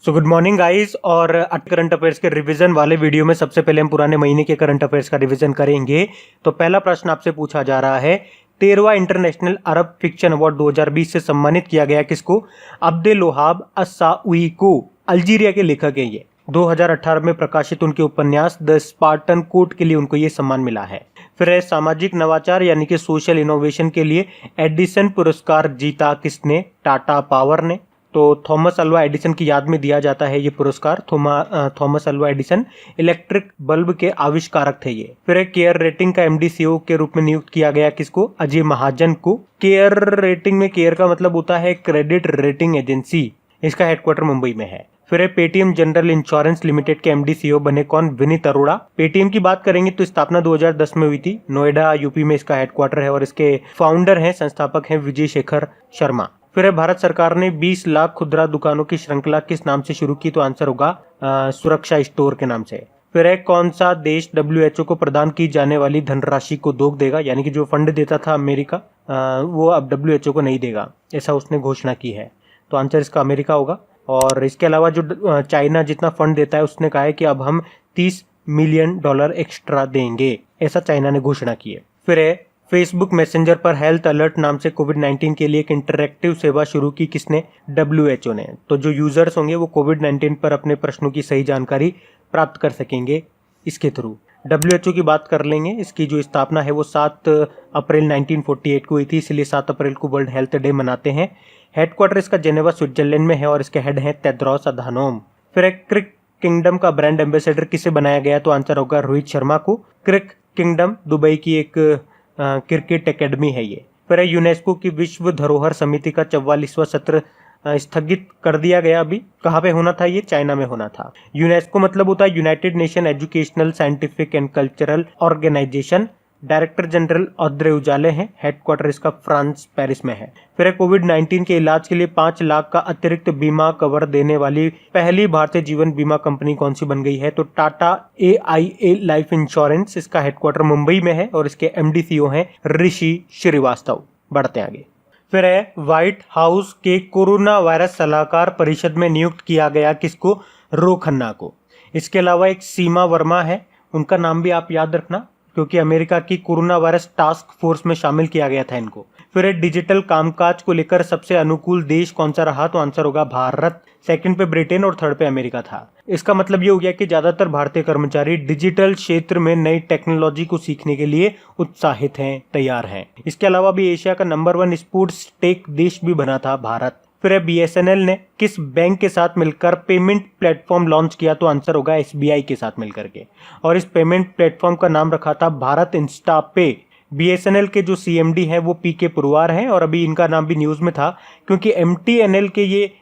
So good morning guys. और current affairs के revision वाले वीडियो में सबसे पहले हम पुराने महीने के करंट अफेयर्स का रिवीजन करेंगे। तो पहला प्रश्न आपसे पूछा जा रहा है, 13वां इंटरनेशनल अरब फिक्शन अवार्ड 2020 से सम्मानित किया गया किसको? अब्देलवहाब अस्साउई को। अल्जीरिया के लेखक हैं ये। 2018 में प्रकाशित उनके उपन्यास द स्पार्टन कोड के लिए उनको ये सम्मान मिला है। फिर है, सामाजिक नवाचार यानी कि सोशल इनोवेशन के लिए एडिसन पुरस्कार जीता किसने? टाटा पावर ने। तो थॉमस अल्वा एडिसन की याद में दिया जाता है ये पुरस्कार। Thomas Alva Edison electric bulb के आविष्कारक थे ये। फिर केयर रेटिंग का एमडी सीईओ के रूप में नियुक्त किया गया किसको? अजय महाजन को। केयर रेटिंग में केयर का मतलब होता है क्रेडिट रेटिंग एजेंसी। इसका हेडक्वार्टर मुंबई में है। फिर पेटीएम जनरल इंश्योरेंस लिमिटेड के एमडी सीईओ बने कौन? विनीत अरोड़ा। पेटीएम की बात करेंगे तो स्थापना 2010 में हुई थी। नोएडा यूपी में इसका हेडक्वार्टर है और इसके फाउंडर हैं, संस्थापक हैं विजय शेखर शर्मा। फिर भारत सरकार ने 20 लाख खुदरा दुकानों की श्रृंखला किस नाम से शुरू की? तो आंसर होगा सुरक्षा स्टोर के नाम से। फिर कौन सा देश डब्ल्यूएचओ को प्रदान की जाने वाली धनराशि को रोक देगा? यानी कि जो फंड देता था अमेरिका, वो अब डब्ल्यूएचओ को नहीं देगा, ऐसा उसने घोषणा की है। तो आंसर इसका अमेरिका होगा। और इसके अलावा जो चाइना जितना फंड देता है उसने कहा है कि अब हम $30 मिलियन एक्स्ट्रा देंगे, ऐसा चाइना ने घोषणा की है। फिर फेसबुक मैसेंजर पर हेल्थ अलर्ट नाम से कोविड-19 के लिए एक इंटरैक्टिव सेवा शुरू की किसने? डब्ल्यूएचओ ने। तो जो यूजर्स होंगे वो कोविड-19 पर अपने प्रश्नों की सही जानकारी प्राप्त कर सकेंगे इसके थ्रू। डब्ल्यूएचओ की बात कर लेंगे। इसकी जो स्थापना है वो 7 अप्रैल 1948 को हुई थी, इसलिए 7 अप्रैल को वर्ल्ड हेल्थ डे मनाते हैं। हेडक्वार्टर इसका जेनेवा स्विट्जरलैंड में है और इसके हेड हैं टेड्रोस अधानोम। फिर क्रिक किंगडम का ब्रांड एम्बेसडर किसे बनाया गया? तो आंसर होगा रोहित शर्मा को। क्रिक किंगडम दुबई की एक क्रिकेट एकेडमी है ये। फिर यूनेस्को की विश्व धरोहर समिति का 44वां सत्र स्थगित कर दिया गया। अभी कहाँ पे होना था ये? चाइना में होना था। यूनेस्को मतलब होता है United Nation Educational Scientific and Cultural Organization. Director general Audrey Azoulay हैं। हेडक्वार्टर इसका फ्रांस पेरिस में है। फिर कोविड-19 के इलाज के लिए 5 लाख का अतिरिक्त बीमा कवर देने वाली पहली भारतीय जीवन बीमा कंपनी कौन सी बन गई है? तो टाटा AIA लाइफ इंश्योरेंस। इसका हेडक्वार्टर मुंबई में है और इसके एमडी सीईओ हैं ऋषि श्रीवास्तव। बढ़ते आगे। फिर व्हाइट हाउस के कोरोना वायरस सलाहकार परिषद में नियुक्त किया गया किसको? रो खन्ना को। इसके अलावा एक सीमा वर्मा है, उनका नाम भी आप याद रखना क्योंकि अमेरिका की कोरोना वायरस टास्क फोर्स में शामिल किया गया था इनको। फिर डिजिटल कामकाज को लेकर सबसे अनुकूल देश कौन सा रहा? तो आंसर होगा भारत। सेकंड पे ब्रिटेन और थर्ड पे अमेरिका था। इसका मतलब ये हो गया कि ज्यादातर भारतीय कर्मचारी डिजिटल क्षेत्र में नई टेक्नोलॉजी को सीखने के लिए उत्साहित हैं, तैयार हैं। इसके अलावा भी एशिया का नंबर 1 स्पोर्ट्स टेक देश भी बना था भारत। फिर BSNL ने किस बैंक के साथ मिलकर पेमेंट प्लेटफॉर्म लॉन्च किया? तो आंसर होगा SBI के साथ मिलकर के। और इस पेमेंट प्लेटफॉर्म का नाम रखा था भारत इंस्टा पे। BSNL के जो CMD हैं वो PK पुरवार हैं और अभी इनका नाम भी न्यूज में था क्योंकि MTNL के ये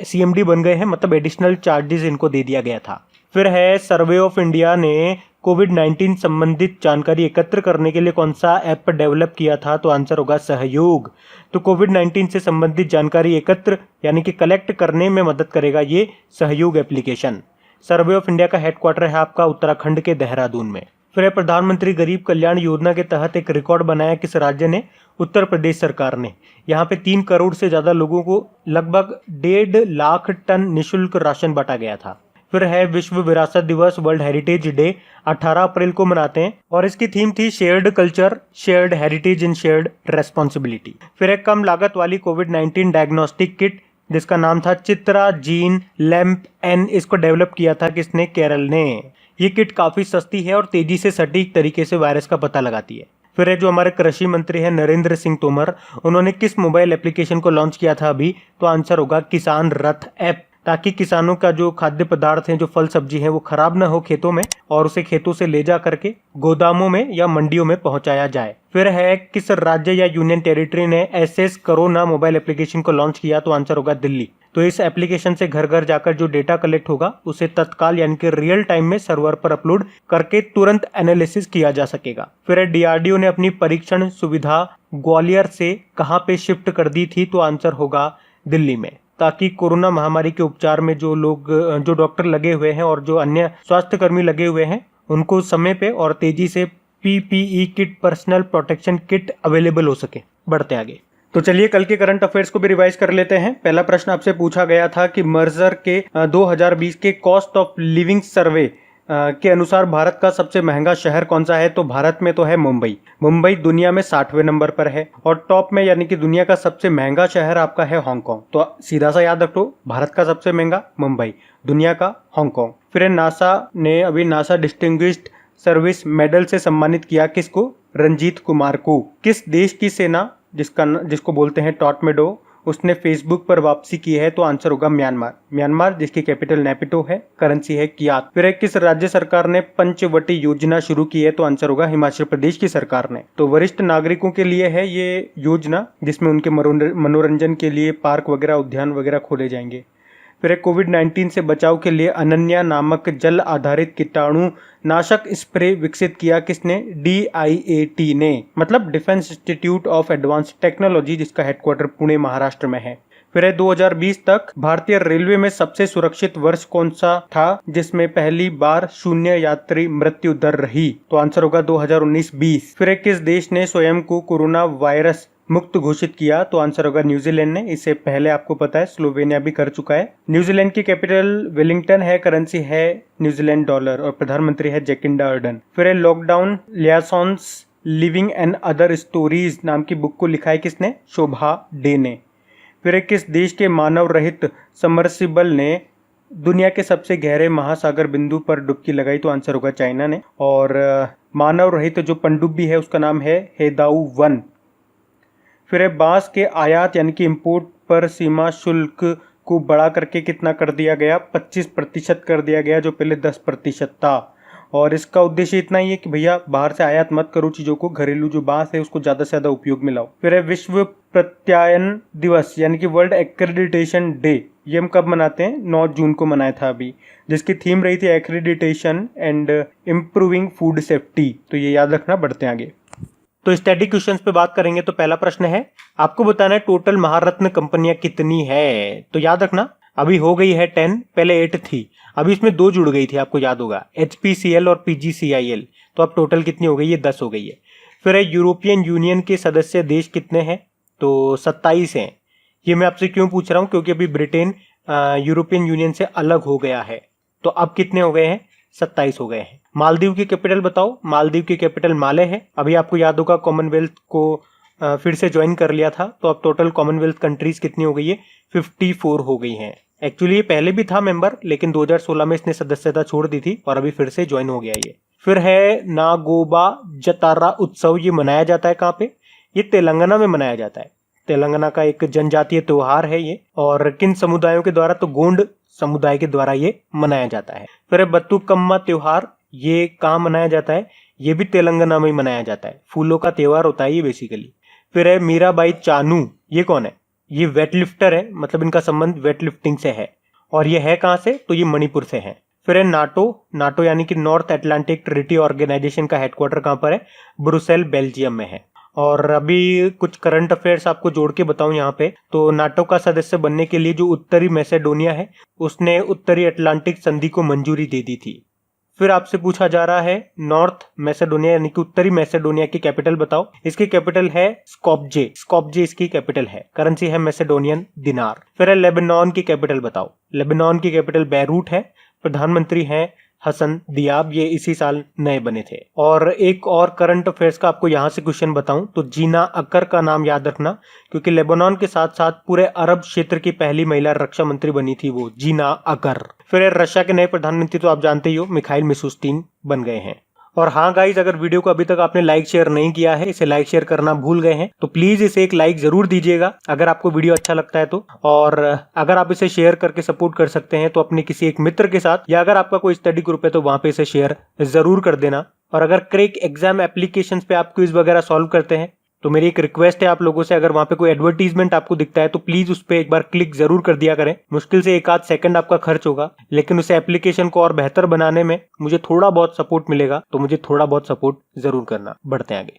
CMD बन गए हैं, मतलब एडिशनल चार्जेस इनको दे दिया गया था। फिर सर्वे ऑफ इंडिया ने कोविड-19 संबंधित जानकारी एकत्र करने के लिए कौन सा ऐप डेवलप किया था? तो आंसर होगा सहयोग। तो कोविड-19 से संबंधित जानकारी एकत्र यानी कि कलेक्ट करने में मदद करेगा ये सहयोग एप्लीकेशन। सर्वे ऑफ इंडिया का हेडक्वार्टर है आपका उत्तराखंड के देहरादून में। फिर प्रधानमंत्री गरीब कल्याण योजना के तहत एक रिकॉर्ड बनाया किस राज्य ने? उत्तर प्रदेश सरकार ने। यहाँ पे 3 करोड़ से ज्यादा लोगों को लगभग 1.5 लाख टन निःशुल्क राशन बांटा गया था। फिर विश्व विरासत दिवस वर्ल्ड हेरिटेज डे 18 अप्रैल को मनाते हैं और इसकी थीम थी शेयर्ड कल्चर, शेयर्ड हेरिटेज इन शेयर्ड रेस्पॉन्सिबिलिटी। फिर कम लागत वाली कोविड-19 डायग्नोस्टिक किट जिसका नाम था चित्रा जीन लैम्प N, इसको डेवलप किया था किसने? केरल ने। ये किट काफी सस्ती है और तेजी से सटीक तरीके से वायरस का पता लगाती है। फिर जो हमारे कृषि मंत्री हैं नरेंद्र सिंह तोमर, उन्होंने किस मोबाइल एप्लीकेशन को लॉन्च किया था अभी? तो आंसर होगा किसान रथ ऐप, ताकि किसानों का जो खाद्य पदार्थ हैं, जो फल सब्जी हैं, वो खराब ना हो खेतों में और उसे खेतों से ले जा करके गोदामों में या मंडियों में पहुंचाया जाए। फिर किस राज्य या यूनियन टेरिटरी ने SS कोरोना मोबाइल एप्लीकेशन को लॉन्च किया? तो आंसर होगा दिल्ली। तो इस एप्लीकेशन से घर घर जाकर जो डेटा कलेक्ट होगा उसे तत्काल यानी कि रियल टाइम में सर्वर पर अपलोड करके तुरंत एनालिसिस किया जा सकेगा। फिर DRDO ने अपनी परीक्षण सुविधा ग्वालियर से कहां पे शिफ्ट कर दी थी? तो आंसर होगा दिल्ली में, ताकि कोरोना महामारी के उपचार में जो डॉक्टर लगे हुए हैं और जो अन्य स्वास्थ्य कर्मी लगे हुए हैं उनको समय पे और तेजी से PPE kit, personal protection kit available हो सके। बढ़ते आगे। तो चलिए कल के करंट अफेयर्स को भी रिवाइज कर लेते हैं। पहला प्रश्न आपसे पूछा गया था कि मर्जर के 2020 के कॉस्ट ऑफ लिविंग सर्वे के अनुसार भारत का सबसे महंगा शहर कौन सा है। तो भारत में तो है मुंबई। मुंबई दुनिया में 60वें नंबर पर है और टॉप में यानी कि दुनिया का सबसे महंगा शहर आपका है हांगकांग। तो सीधा सा याद रखो, भारत का सबसे महंगा मुंबई, दुनिया का हांगकांग। फिर नासा ने अभी नासा डिस्टिंग्विश्ड सर्विस मेडल से सम्मानित किया किसको, रंजीत कुमार को। किस देश की सेना जिसको बोलते हैं टॉर्नेडो, उसने फेसबुक पर वापसी की है। तो आंसर होगा म्यांमार जिसकी कैपिटल नेपिटो है, करेंसी है कियात। फिर किस राज्य सरकार ने पंचवटी योजना शुरू की है। तो आंसर होगा हिमाचल प्रदेश की सरकार ने। तो वरिष्ठ नागरिकों के लिए है ये योजना जिसमें उनके मनोरंजन के लिए पार्क वगैरह, उद्यान वगैरह खोले जाएंगे। फिर कोविड-19 से बचाव के लिए अनन्या नामक जल आधारित कीटाणु नाशक स्प्रे विकसित किया किसने, DIAT ने, मतलब defence institute of advance technology, जिसका हेडक्वार्टर पुणे महाराष्ट्र में है। फिर 2020 तक भारतीय रेलवे में सबसे सुरक्षित वर्ष कौन सा था जिसमें पहली बार शून्य यात्री मृत्यु दर रही। तो आंसर होगा 2019-20। फिर किस देश ने स्वयं को कोरोना वायरस मुक्त घोषित किया। तो आंसर होगा न्यूजीलैंड ने। इससे पहले आपको पता है स्लोवेनिया भी कर चुका है। न्यूजीलैंड की कैपिटल वेलिंगटन है, करेंसी है न्यूजीलैंड डॉलर और प्रधानमंत्री है जैकिंडा अर्डन। फिर lockdown liaisons living and other stories नाम की बुक को लिखा है किसने, शोभा डे ने। फिर किस देश के मानव रहित सबमर्सिबल ने दुनिया के सबसे गहरे महासागर बिंदु पर डुबकी लगाई। तो आंसर होगा चाइना ने। और मानव रहित जो पनडुब्बी है उसका नाम है हेदाऊ 1। फिर बांस के आयात यानी कि इंपोर्ट पर सीमा शुल्क को बढ़ा करके कितना कर दिया गया, 25% कर दिया गया, जो पहले 10% था। और इसका उद्देश्य इतना ही है कि भैया बाहर से आयात मत करो चीज़ों को, घरेलू जो बांस है उसको ज़्यादा से ज़्यादा उपयोग में लाओ। फिर विश्व प्रत्यायन दिवस यानी कि वर्ल्ड एक्रेडिटेशन डे, ये हम कब मनाते हैं, 9 जून को मनाया था अभी, जिसकी थीम रही थी accreditation and improving food safety. तो ये याद रखना, बढ़ते आगे। तो स्टैटिक क्वेश्चंस पे बात करेंगे। तो पहला प्रश्न है, आपको बताना है टोटल महारत्न कंपनियां कितनी है। तो याद रखना अभी हो गई है 10, पहले 8 थी, अभी इसमें 2 जुड़ गई थी, आपको याद होगा, HPCL और PGCIL। तो अब टोटल कितनी हो गई है, 10 हो गई है। फिर यूरोपियन यूनियन के सदस्य देश कितने हैं। तो 27 हैं। ये मैं आपसे क्यों पूछ रहा हूँ, क्योंकि अभी ब्रिटेन यूरोपियन यूनियन से अलग हो गया है। तो अब कितने हो गए हैं, 27 हो गए हैं। मालदीव की कैपिटल बताओ। मालदीव की कैपिटल माले है। अभी आपको याद होगा कॉमनवेल्थ को फिर से ज्वाइन कर लिया था। तो अब टोटल कॉमनवेल्थ कंट्रीज कितनी हो गई है, 54 हो गई हैं। एक्चुअली ये पहले भी था मेंबर, लेकिन 2016 में इसने सदस्यता छोड़ दी थी और अभी फिर से ज्वाइन हो गया ये। फिर है नागोबा जतारा उत्सव, ये मनाया जाता है कहाँ पे, ये तेलंगाना में मनाया जाता है। तेलंगाना का एक जनजातीय त्योहार है ये। और किन समुदायों के द्वारा, तो गोंड समुदाय के द्वारा ये मनाया जाता है। फिर बतुकम्मा त्योहार, ये कहाँ मनाया जाता है, ये भी तेलंगाना में ही मनाया जाता है। फूलों का त्योहार होता है ये बेसिकली। फिर है मीराबाई चानू, ये कौन है, ये वेटलिफ्टर है, मतलब इनका संबंध वेटलिफ्टिंग से है। और ये है कहाँ से, तो ये मणिपुर से है। फिर है नाटो यानी कि नॉर्थ अटलांटिक ट्रीटी ऑर्गेनाइजेशन का हेडक्वार्टर कहाँ पर है, ब्रुसेल बेल्जियम में है। और अभी कुछ करंट अफेयर्स आपको जोड़ के बताऊं यहाँ पे, तो नाटो का सदस्य बनने के लिए जो उत्तरी मैसेडोनिया है उसने उत्तरी अटलांटिक संधि को मंजूरी दे दी थी। फिर आपसे पूछा जा रहा है नॉर्थ मैसेडोनिया यानी कि उत्तरी मैसेडोनिया की कैपिटल बताओ। इसकी कैपिटल है स्कॉपजे इसकी कैपिटल है, करेंसी है मैसेडोनियन दिनार। फिर है लेबनान की कैपिटल बताओ। लेबनान की कैपिटल बैरूट है, प्रधानमंत्री हैं हसन दियाब, ये इसी साल नए बने थे। और एक और करंट अफेयर्स का आपको यहाँ से क्वेश्चन बताऊं तो जीना अकर का नाम याद रखना, क्योंकि लेबनान के साथ साथ पूरे अरब क्षेत्र की पहली महिला रक्षा मंत्री बनी थी वो जीना अकर। फिर रशिया के नए प्रधानमंत्री तो आप जानते ही हो, मिखाइल मिशुस्तिन बन गए हैं। और हाँ गाइज, अगर वीडियो को अभी तक आपने लाइक शेयर नहीं किया है, इसे लाइक शेयर करना भूल गए हैं तो प्लीज इसे एक लाइक जरूर दीजिएगा अगर आपको वीडियो अच्छा लगता है तो। और अगर आप इसे शेयर करके सपोर्ट कर सकते हैं तो अपने किसी एक मित्र के साथ, या अगर आपका कोई स्टडी ग्रुप है तो वहां पे इसे शेयर जरूर कर देना। और अगर क्रैक एग्जाम एप्लीकेशन पे आप क्विज वगैरह सॉल्व करते हैं तो मेरी एक रिक्वेस्ट है आप लोगों से, अगर वहां पे कोई एडवर्टीजमेंट आपको दिखता है तो प्लीज उस पर एक बार क्लिक जरूर कर दिया करें। मुश्किल से 1 आध सेकंड आपका खर्च होगा, लेकिन उस एप्लीकेशन को और बेहतर बनाने में मुझे थोड़ा बहुत सपोर्ट मिलेगा, तो मुझे थोड़ा बहुत सपोर्ट जरूर करना। बढ़ते हैं आगे।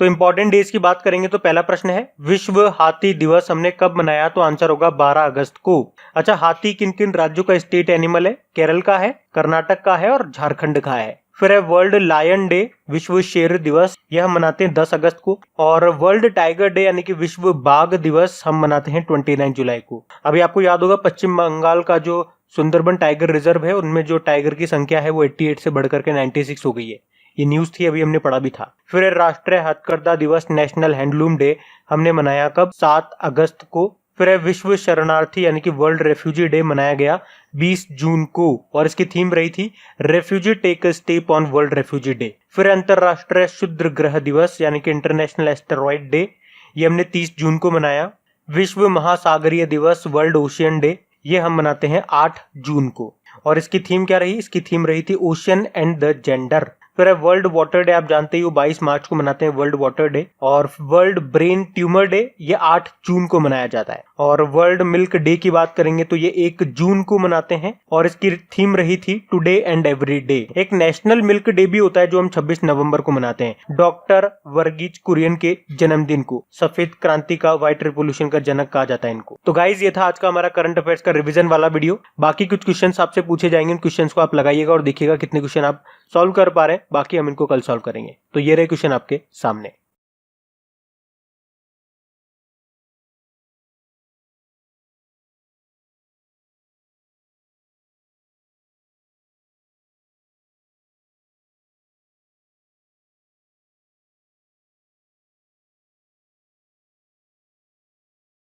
तो इंपॉर्टेंट डेज की बात करेंगे तो पहला प्रश्न है, विश्व हाथी दिवस हमने कब मनाया। तो आंसर होगा 12 अगस्त को। अच्छा, हाथी किन किन राज्यों का स्टेट एनिमल है। केरल का है, कर्नाटक का है और झारखंड का है। फिर है वर्ल्ड लायन डे, विश्व शेर दिवस, यह हम मनाते हैं 10 अगस्त को। और वर्ल्ड टाइगर डे यानी कि विश्व बाघ दिवस हम मनाते हैं 29 जुलाई को। अभी आपको याद होगा पश्चिम बंगाल का जो सुंदरबन टाइगर रिजर्व है उनमें जो टाइगर की संख्या है वो 88 से बढ़कर के 96 हो गई है। ये न्यूज थी, अभी हमने पढ़ा भी था। फिर राष्ट्रीय हथकरघा दिवस, नेशनल हैंडलूम डे, हमने मनाया कब? 7 अगस्त को। फिर है विश्व शरणार्थी यानी कि वर्ल्ड रेफ्यूजी डे मनाया गया 20 जून को और इसकी थीम रही थी refugee take a step on World Refugee Day. फिर अंतरराष्ट्रीय क्षुद्र ग्रह दिवस यानी कि इंटरनेशनल एस्टेरॉइड डे, ये हमने 30 जून को मनाया। विश्व महासागरीय दिवस, वर्ल्ड ओशियन डे, ये हम मनाते हैं 8 जून को और इसकी थीम क्या रही? इसकी थीम रही थी ओशन एंड द जेंडर। फिर है वर्ल्ड वाटर डे, आप जानते ही हो 22 मार्च को मनाते हैं वर्ल्ड वाटर डे। और वर्ल्ड ब्रेन ट्यूमर डे, ये 8 जून को मनाया जाता है। और वर्ल्ड मिल्क डे की बात करेंगे तो ये 1 जून को मनाते हैं और इसकी थीम रही थी टुडे एंड एवरी डे। एक नेशनल मिल्क डे भी होता है जो हम 26 नवंबर को मनाते हैं, डॉक्टर वर्गीज कुरियन के जन्मदिन को। सफेद क्रांति का, व्हाइट रिवॉल्यूशन का जनक कहा जाता है इनको। तो गाइज ये था आज का हमारा करंट अफेयर्स का रिवीजन वाला वीडियो। बाकी कुछ क्वेश्चन आपसे पूछे जाएंगे, उन क्वेश्चन को आप लगाइएगा और देखिएगा कितने क्वेश्चन आप सॉल्व कर पा रहे हैं। बाकी हम इनको कल सॉल्व करेंगे। तो ये रहे क्वेश्चन आपके सामने।